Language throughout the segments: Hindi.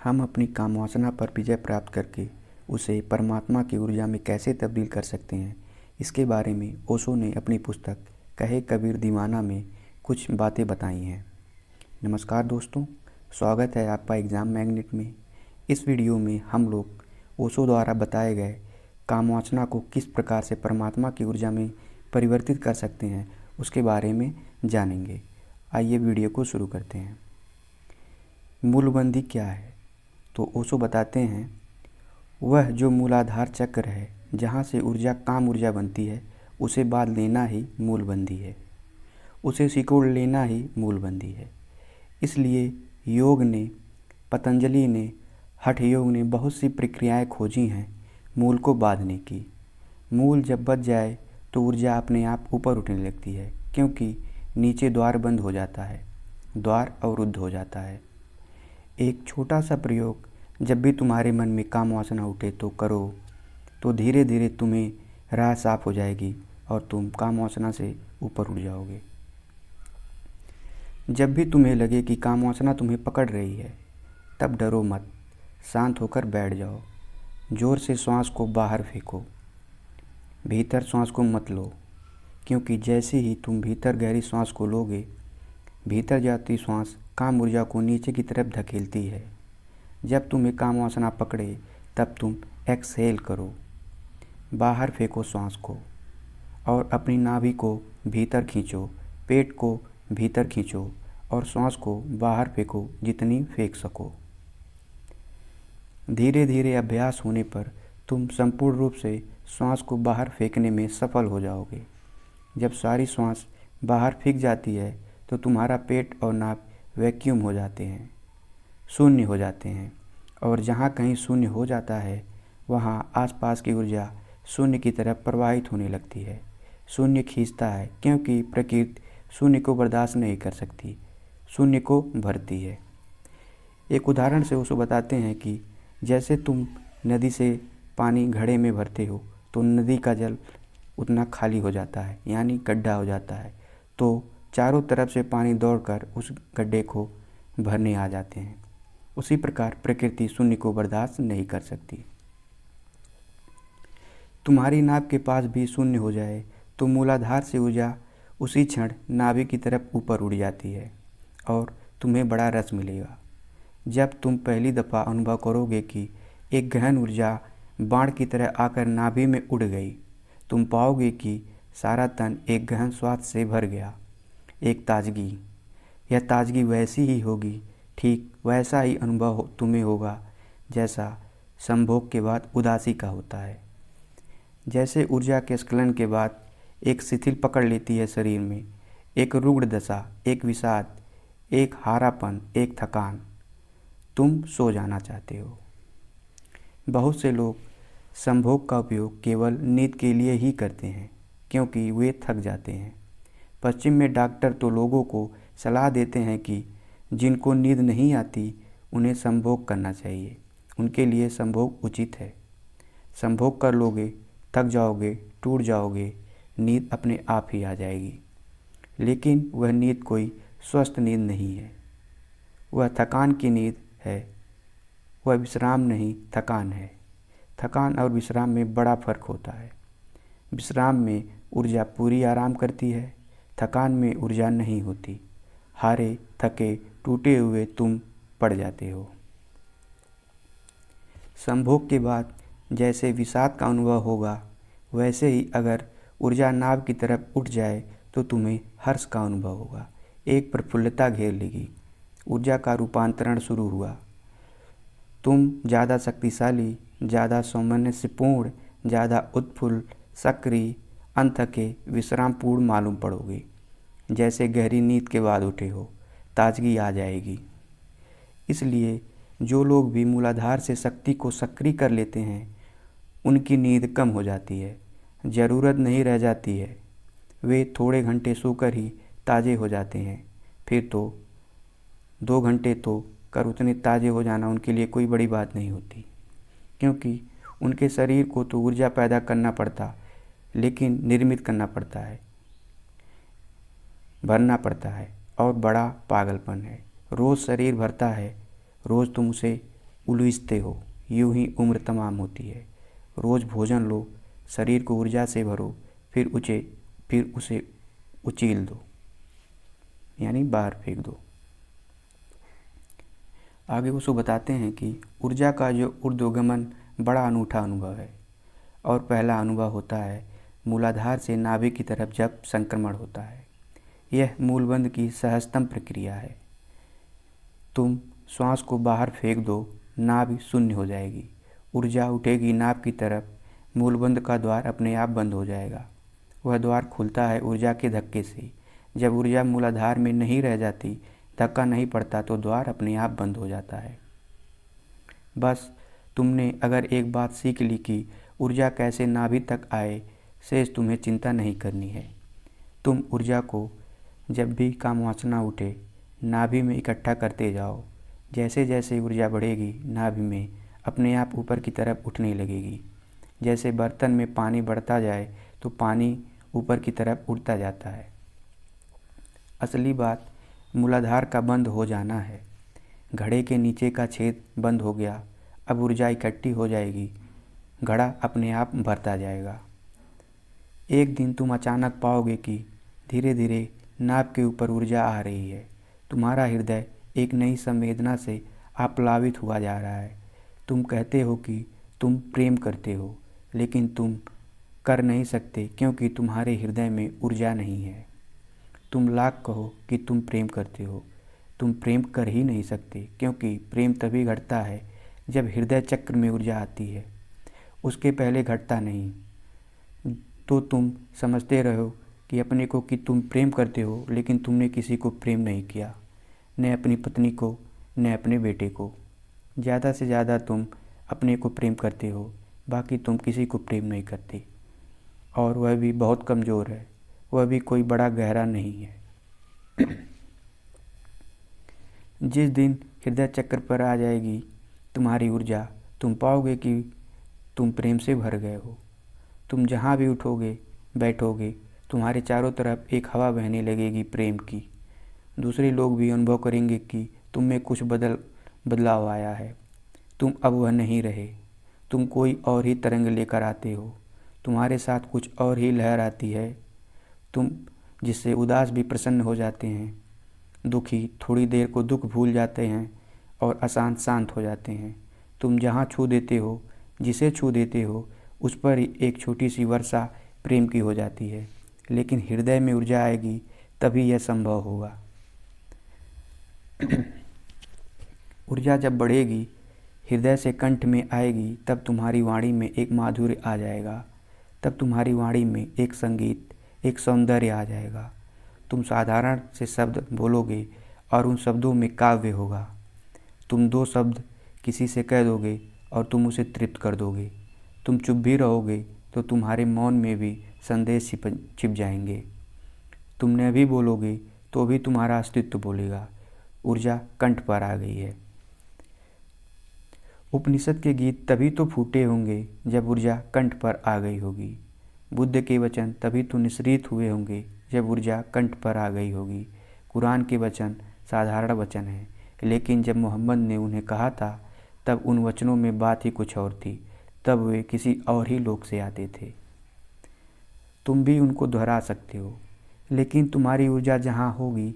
हम अपनी कामवासना पर विजय प्राप्त करके उसे परमात्मा की ऊर्जा में कैसे तब्दील कर सकते हैं, इसके बारे में ओशो ने अपनी पुस्तक कहे कबीर दीवाना में कुछ बातें बताई हैं। नमस्कार दोस्तों, स्वागत है आपका एग्ज़ाम मैग्नेट में। इस वीडियो में हम लोग ओशो द्वारा बताए गए कामवासना को किस प्रकार से परमात्मा की ऊर्जा में परिवर्तित कर सकते हैं, उसके बारे में जानेंगे। आइए वीडियो को शुरू करते हैं। मूलबंदी क्या है? तो ओशो बताते हैं, वह जो मूलाधार चक्र है, जहाँ से ऊर्जा काम ऊर्जा बनती है, उसे बांध लेना ही मूलबंदी है। उसे सिकोड़ लेना ही मूलबंदी है। इसलिए योग ने, पतंजलि ने, हठ योग ने बहुत सी प्रक्रियाएं खोजी हैं मूल को बांधने की। मूल जब बच जाए तो ऊर्जा अपने आप ऊपर उठने लगती है, क्योंकि नीचे द्वार बंद हो जाता है, द्वार अवरुद्ध हो जाता है। एक छोटा सा प्रयोग जब भी तुम्हारे मन में काम वासना उठे तो करो, तो धीरे धीरे तुम्हें राह साफ हो जाएगी और तुम काम वासना से ऊपर उठ जाओगे। जब भी तुम्हें लगे कि काम वासना तुम्हें पकड़ रही है, तब डरो मत, शांत होकर बैठ जाओ। जोर से श्वास को बाहर फेंको, भीतर श्वास को मत लो, क्योंकि जैसे ही तुम भीतर गहरी श्वास को लोगे, भीतर जाती श्वास काम ऊर्जा को नीचे की तरफ धकेलती है। जब तुम्हें काम वासना पकड़े तब तुम एक्सहेल करो, बाहर फेंको श्वास को और अपनी नाभि को भीतर खींचो, पेट को भीतर खींचो और श्वास को बाहर फेंको जितनी फेंक सको। धीरे धीरे अभ्यास होने पर तुम संपूर्ण रूप से श्वास को बाहर फेंकने में सफल हो जाओगे। जब सारी श्वास बाहर फेंक जाती है तो तुम्हारा पेट और नाभ वैक्यूम हो जाते हैं, शून्य हो जाते हैं, और जहाँ कहीं शून्य हो जाता है वहाँ आसपास की ऊर्जा शून्य की तरफ प्रवाहित होने लगती है। शून्य खींचता है, क्योंकि प्रकृति शून्य को बर्दाश्त नहीं कर सकती, शून्य को भरती है। एक उदाहरण से उसको बताते हैं कि जैसे तुम नदी से पानी घड़े में भरते हो तो नदी का जल उतना खाली हो जाता है, यानी गड्ढा हो जाता है, तो चारों तरफ से पानी दौड़कर उस गड्ढे को भरने आ जाते हैं। उसी प्रकार प्रकृति शून्य को बर्दाश्त नहीं कर सकती। तुम्हारी नाभ के पास भी शून्य हो जाए तो मूलाधार से ऊर्जा उसी क्षण नाभि की तरफ ऊपर उड़ जाती है और तुम्हें बड़ा रस मिलेगा। जब तुम पहली दफ़ा अनुभव करोगे कि एक गहन ऊर्जा बाण की तरह आकर नाभि में उड़ गई, तुम पाओगे कि सारा तन एक गहन श्वास से भर गया, एक ताजगी। यह ताजगी वैसी ही होगी, ठीक वैसा ही अनुभव तुम्हें होगा जैसा संभोग के बाद उदासी का होता है। जैसे ऊर्जा के स्खलन के बाद एक शिथिल पकड़ लेती है शरीर में, एक रुग्ण दशा, एक विषाद, एक हारापन, एक थकान, तुम सो जाना चाहते हो। बहुत से लोग संभोग का उपयोग केवल नींद के लिए ही करते हैं, क्योंकि वे थक जाते हैं। पश्चिम में डॉक्टर तो लोगों को सलाह देते हैं कि जिनको नींद नहीं आती उन्हें संभोग करना चाहिए, उनके लिए संभोग उचित है। संभोग कर लोगे, थक जाओगे, टूट जाओगे, नींद अपने आप ही आ जाएगी। लेकिन वह नींद कोई स्वस्थ नींद नहीं है, वह थकान की नींद है। वह विश्राम नहीं, थकान है। थकान और विश्राम में बड़ा फर्क होता है। विश्राम में ऊर्जा पूरी आराम करती है, थकान में ऊर्जा नहीं होती। हारे थके टूटे हुए तुम पड़ जाते हो। संभोग के बाद जैसे विषाद का अनुभव होगा, वैसे ही अगर ऊर्जा नाभ की तरफ उठ जाए तो तुम्हें हर्ष का अनुभव होगा। एक प्रफुल्लता घेर लेगी, ऊर्जा का रूपांतरण शुरू हुआ। तुम ज़्यादा शक्तिशाली, ज़्यादा सामंजस्यपूर्ण, ज़्यादा उत्फुल्ल, सक्रिय, अनथके, विश्रामपूर्ण मालूम पड़ोगे। जैसे गहरी नींद के बाद उठे हो, ताजगी आ जाएगी। इसलिए जो लोग भी मूलाधार से शक्ति को सक्रिय कर लेते हैं, उनकी नींद कम हो जाती है, ज़रूरत नहीं रह जाती है। वे थोड़े घंटे सोकर ही ताज़े हो जाते हैं। फिर तो 2 घंटे तो कर उतने ताज़े हो जाना उनके लिए कोई बड़ी बात नहीं होती, क्योंकि उनके शरीर को तो ऊर्जा पैदा करना पड़ता, लेकिन निर्मित करना पड़ता है, भरना पड़ता है, और बड़ा पागलपन है। रोज़ शरीर भरता है, रोज़ तुम उसे उलझते हो, यूं ही उम्र तमाम होती है। रोज़ भोजन लो, शरीर को ऊर्जा से भरो, फिर उसे उचील दो, यानी बाहर फेंक दो। आगे वो सो बताते हैं कि ऊर्जा का जो ऊर्ध्वगमन बड़ा अनूठा अनुभव है। और पहला अनुभव होता है मूलाधार से नाभि की तरफ जब संक्रमण होता है। यह मूलबंध की सहजतम प्रक्रिया है। तुम श्वास को बाहर फेंक दो, नाभि शून्य हो जाएगी, ऊर्जा उठेगी नाभ की तरफ, मूलबंध का द्वार अपने आप बंद हो जाएगा। वह द्वार खुलता है ऊर्जा के धक्के से। जब ऊर्जा मूलाधार में नहीं रह जाती, धक्का नहीं पड़ता, तो द्वार अपने आप बंद हो जाता है। बस तुमने अगर एक बात सीख ली कि ऊर्जा कैसे नाभि तक आए, शेष तुम्हें चिंता नहीं करनी है। तुम ऊर्जा को जब भी काम वासना उठे, नाभि में इकट्ठा करते जाओ। जैसे जैसे ऊर्जा बढ़ेगी, नाभि में अपने आप ऊपर की तरफ उठने लगेगी। जैसे बर्तन में पानी बढ़ता जाए तो पानी ऊपर की तरफ उठता जाता है। असली बात मूलाधार का बंद हो जाना है। घड़े के नीचे का छेद बंद हो गया, अब ऊर्जा इकट्ठी हो जाएगी, घड़ा अपने आप भरता जाएगा। एक दिन तुम अचानक पाओगे कि धीरे धीरे नाभ के ऊपर ऊर्जा आ रही है। तुम्हारा हृदय एक नई संवेदना से आप्लावित हुआ जा रहा है। तुम कहते हो कि तुम प्रेम करते हो, लेकिन तुम कर नहीं सकते क्योंकि तुम्हारे हृदय में ऊर्जा नहीं है। तुम लाख कहो कि तुम प्रेम करते हो, तुम प्रेम कर ही नहीं सकते क्योंकि प्रेम तभी घटता है जब हृदय चक्र में ऊर्जा आती है, उसके पहले घटता नहीं। तो तुम समझते रहो कि अपने को कि तुम प्रेम करते हो, लेकिन तुमने किसी को प्रेम नहीं किया, न अपनी पत्नी को, न अपने बेटे को। ज़्यादा से ज़्यादा तुम अपने को प्रेम करते हो, बाकी तुम किसी को प्रेम नहीं करते, और वह भी बहुत कमज़ोर है, वह भी कोई बड़ा गहरा नहीं है। जिस दिन हृदय चक्र पर आ जाएगी तुम्हारी ऊर्जा, तुम पाओगे कि तुम प्रेम से भर गए हो। तुम जहाँ भी उठोगे, बैठोगे, तुम्हारे चारों तरफ एक हवा बहने लगेगी प्रेम की। दूसरे लोग भी अनुभव करेंगे कि तुम में कुछ बदलाव आया है। तुम अब वह नहीं रहे, तुम कोई और ही तरंग लेकर आते हो, तुम्हारे साथ कुछ और ही लहर आती है। तुम जिससे उदास भी प्रसन्न हो जाते हैं, दुखी थोड़ी देर को दुख भूल जाते हैं और अशांत शांत हो जाते हैं। तुम जहाँ छू देते हो, जिसे छू देते हो, उस पर एक छोटी सी वर्षा प्रेम की हो जाती है। लेकिन हृदय में ऊर्जा आएगी तभी यह संभव होगा। ऊर्जा जब बढ़ेगी, हृदय से कंठ में आएगी, तब तुम्हारी वाणी में एक माधुर्य आ जाएगा। तब तुम्हारी वाणी में एक संगीत, एक सौंदर्य आ जाएगा। तुम साधारण से शब्द बोलोगे और उन शब्दों में काव्य होगा। तुम 2 शब्द किसी से कह दोगे और तुम उसे तृप्त कर दोगे। तुम चुप भी रहोगे तो तुम्हारे मौन में भी संदेश छिप जाएंगे। तुम न भी बोलोगे तो भी तुम्हारा अस्तित्व बोलेगा। ऊर्जा कंठ पर आ गई है। उपनिषद के गीत तभी तो फूटे होंगे जब ऊर्जा कंठ पर आ गई होगी। बुद्ध के वचन तभी तो निःसृत हुए होंगे जब ऊर्जा कंठ पर आ गई होगी। कुरान के वचन साधारण वचन हैं, लेकिन जब मोहम्मद ने उन्हें कहा था तब उन वचनों में बात ही कुछ और थी। तब वे किसी और ही लोक से आते थे। तुम भी उनको दोहरा सकते हो, लेकिन तुम्हारी ऊर्जा जहाँ होगी,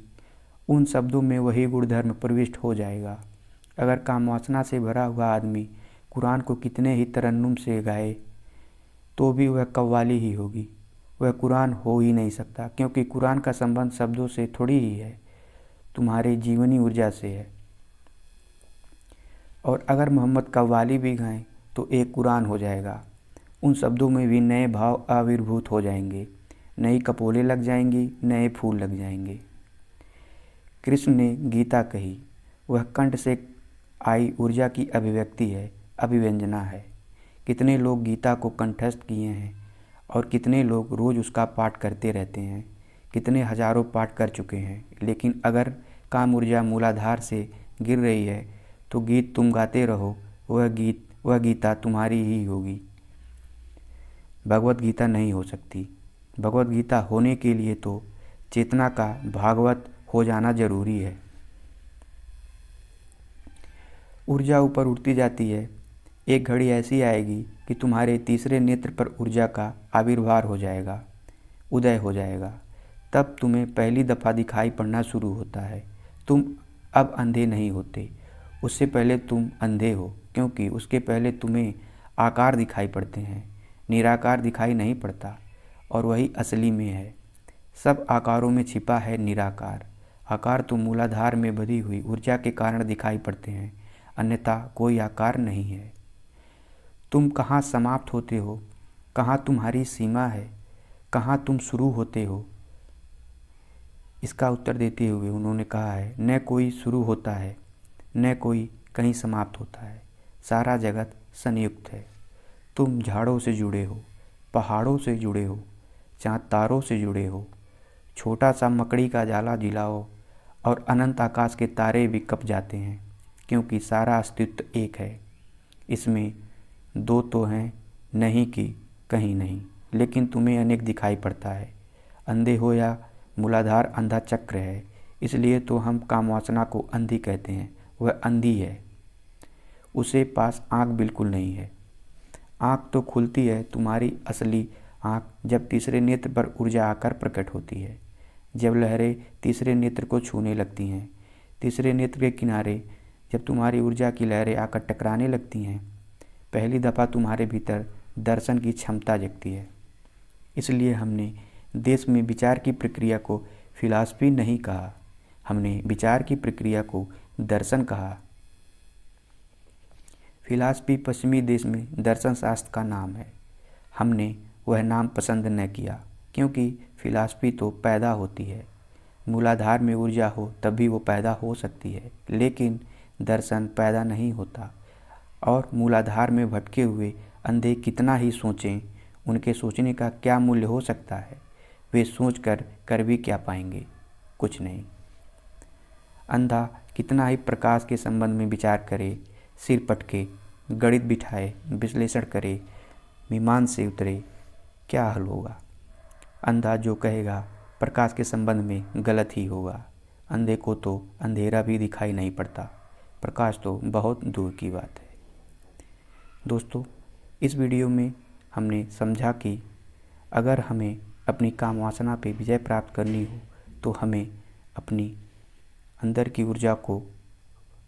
उन शब्दों में वही गुणधर्म प्रविष्ट हो जाएगा। अगर कामवासना से भरा हुआ आदमी कुरान को कितने ही तरन्नुम से गाए तो भी वह कव्वाली ही होगी, वह कुरान हो ही नहीं सकता, क्योंकि कुरान का संबंध शब्दों से थोड़ी ही है, तुम्हारे जीवनी ऊर्जा से है। और अगर मोहम्मद कव्वाली भी गाएं तो एक कुरान हो जाएगा। उन शब्दों में भी नए भाव आविर्भूत हो जाएंगे, नई कपोलें लग जाएंगी, नए फूल लग जाएंगे। कृष्ण ने गीता कही, वह कंठ से आई ऊर्जा की अभिव्यक्ति है, अभिव्यंजना है। कितने लोग गीता को कंठस्थ किए हैं और कितने लोग रोज़ उसका पाठ करते रहते हैं, कितने हजारों पाठ कर चुके हैं। लेकिन अगर काम ऊर्जा मूलाधार से गिर रही है तो गीत तुम गाते रहो, वह गीता तुम्हारी ही होगी। भगवत गीता नहीं हो सकती। भगवत गीता होने के लिए तो चेतना का भागवत हो जाना जरूरी है। ऊर्जा ऊपर उठती जाती है। एक घड़ी ऐसी आएगी कि तुम्हारे तीसरे नेत्र पर ऊर्जा का आविर्भाव हो जाएगा, उदय हो जाएगा। तब तुम्हें पहली दफ़ा दिखाई पड़ना शुरू होता है। तुम अब अंधे नहीं होते, उससे पहले तुम अंधे हो, क्योंकि उसके पहले तुम्हें आकार दिखाई पड़ते हैं, निराकार दिखाई नहीं पड़ता, और वही असली में है। सब आकारों में छिपा है निराकार। आकार तो मूलाधार में बधी हुई ऊर्जा के कारण दिखाई पड़ते हैं, अन्यथा कोई आकार नहीं है। तुम कहाँ समाप्त होते हो, कहाँ तुम्हारी सीमा है, कहाँ तुम शुरू होते हो? इसका उत्तर देते हुए उन्होंने कहा है, न कोई शुरू होता है, न कोई कहीं समाप्त होता है, सारा जगत संयुक्त है। तुम झाड़ों से जुड़े हो, पहाड़ों से जुड़े हो, चाँद तारों से जुड़े हो, छोटा सा मकड़ी का जाला जिलाओ और अनंत आकाश के तारे भी कँप जाते हैं, क्योंकि सारा अस्तित्व एक है। इसमें दो तो हैं नहीं कि कहीं नहीं, लेकिन तुम्हें अनेक दिखाई पड़ता है। अंधे हो या मूलाधार अंधा चक्र है, इसलिए तो हम कामवासना को अंधी कहते हैं। वह अंधी है, उसे पास आँख बिल्कुल नहीं है। आँख तो खुलती है तुम्हारी असली आँख जब तीसरे नेत्र पर ऊर्जा आकर प्रकट होती है, जब लहरें तीसरे नेत्र को छूने लगती हैं। तीसरे नेत्र के किनारे जब तुम्हारी ऊर्जा की लहरें आकर टकराने लगती हैं, पहली दफ़ा तुम्हारे भीतर दर्शन की क्षमता जगती है। इसलिए हमने देश में विचार की प्रक्रिया को फिलॉसफी नहीं कहा, हमने विचार की प्रक्रिया को दर्शन कहा। फिलॉसफी पश्चिमी देश में दर्शन शास्त्र का नाम है। हमने वह नाम पसंद न किया, क्योंकि फिलॉसफी तो पैदा होती है। मूलाधार में ऊर्जा हो तभी वो पैदा हो सकती है, लेकिन दर्शन पैदा नहीं होता। और मूलाधार में भटके हुए अंधे कितना ही सोचें, उनके सोचने का क्या मूल्य हो सकता है? वे सोच कर भी क्या पाएंगे? कुछ नहीं। अंधा कितना ही प्रकाश के संबंध में विचार करे, सिर पटके, गणित बिठाए, विश्लेषण करे, मीमांस से उतरे, क्या हल होगा? अंधा जो कहेगा प्रकाश के संबंध में गलत ही होगा। अंधे को तो अंधेरा भी दिखाई नहीं पड़ता, प्रकाश तो बहुत दूर की बात है। दोस्तों, इस वीडियो में हमने समझा कि अगर हमें अपनी काम वासना पे विजय प्राप्त करनी हो तो हमें अपनी अंदर की ऊर्जा को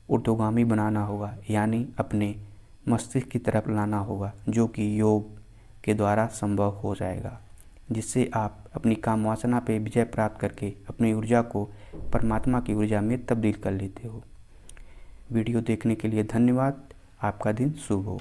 ऊर्ध्वगामी बनाना होगा, यानी अपने मस्तिष्क की तरफ लाना होगा, जो कि योग के द्वारा संभव हो जाएगा, जिससे आप अपनी काम वासना पे विजय प्राप्त करके अपनी ऊर्जा को परमात्मा की ऊर्जा में तब्दील कर लेते हो। वीडियो देखने के लिए धन्यवाद। आपका दिन शुभ हो।